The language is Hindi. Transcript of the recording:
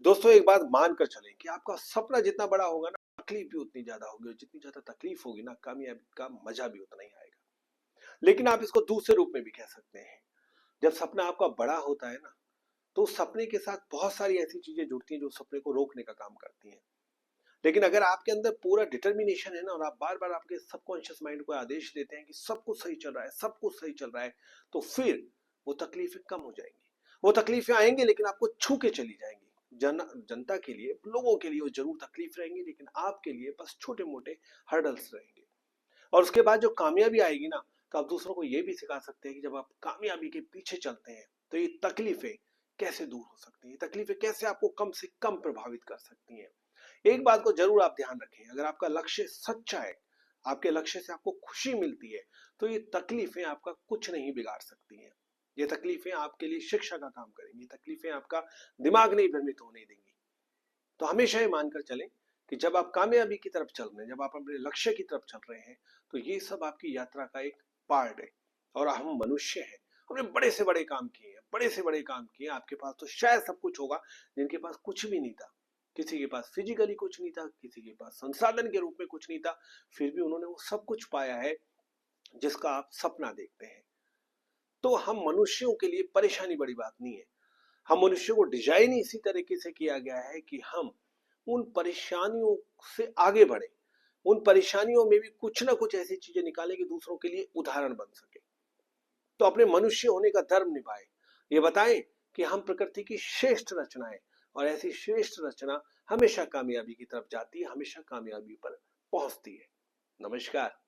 दोस्तों एक बात मान कर चलें कि आपका सपना जितना बड़ा होगा ना, तकलीफ भी उतनी ज्यादा होगी, और जितनी ज्यादा तकलीफ होगी ना, कामयाबी का मजा भी उतना ही आएगा। लेकिन आप इसको दूसरे रूप में भी कह सकते हैं। जब सपना आपका बड़ा होता है ना, तो उस सपने के साथ बहुत सारी ऐसी चीजें जुड़ती हैं जो सपने को रोकने का काम करती हैं। लेकिन अगर आपके अंदर पूरा डिटर्मिनेशन है ना, और आप बार बार आपके सबकॉन्शियस माइंड को आदेश देते हैं कि सब कुछ सही चल रहा है, सब कुछ सही चल रहा है, तो फिर वो तकलीफें कम हो जाएंगी। वो तकलीफें आएंगी लेकिन आपको छू के चली जाएंगी। जनता के लिए, लोगों के लिए वो जरूर तकलीफ रहेंगी, लेकिन आपके लिए बस छोटे मोटे हर्डल्स रहेंगे। और उसके बाद जो कामयाबी आएगी ना, तो आप दूसरों को ये भी सिखा सकते हैं कि जब आप कामयाबी के पीछे चलते हैं तो ये तकलीफें कैसे दूर हो सकती हैं, ये तकलीफें कैसे आपको कम से कम प्रभावित कर सकती हैं। एक बात को जरूर आप ध्यान रखें, अगर आपका लक्ष्य सच्चा है, आपके लक्ष्य से आपको खुशी मिलती है, तो ये तकलीफें आपका कुछ नहीं बिगाड़ सकती हैं। ये तकलीफें आपके लिए शिक्षा का काम करेंगी, ये तकलीफें आपका दिमाग नहीं भ्रमित होने देंगी। तो हमेशा ये मानकर चलें कि जब आप कामयाबी की तरफ चल रहे हैं, जब आप अपने लक्ष्य की तरफ चल रहे हैं, तो ये सब आपकी यात्रा का एक पार्ट है। और हम मनुष्य हैं, हमने बड़े से बड़े काम किए हैं, बड़े से बड़े काम किए। आपके पास तो शायद सब कुछ होगा, जिनके पास कुछ भी नहीं था। किसी के पास फिजिकली कुछ नहीं था, किसी के पास संसाधन के रूप में कुछ नहीं था, फिर भी उन्होंने वो सब कुछ पाया है जिसका आप सपना देखते हैं। तो हम मनुष्यों के लिए परेशानी बड़ी बात नहीं है। हम मनुष्य को डिजाइन इसी तरीके से किया गया है कि हम उन परेशानियों से आगे बढ़े, उन परेशानियों में भी कुछ ना कुछ ऐसी चीजें निकालें कि दूसरों के लिए उदाहरण बन सके। तो अपने मनुष्य होने का धर्म निभाएं, ये बताएं कि हम प्रकृति की श्रेष्ठ रचना है, और ऐसी श्रेष्ठ रचना हमेशा कामयाबी की तरफ जाती है, हमेशा कामयाबी पर पहुंचती है। नमस्कार।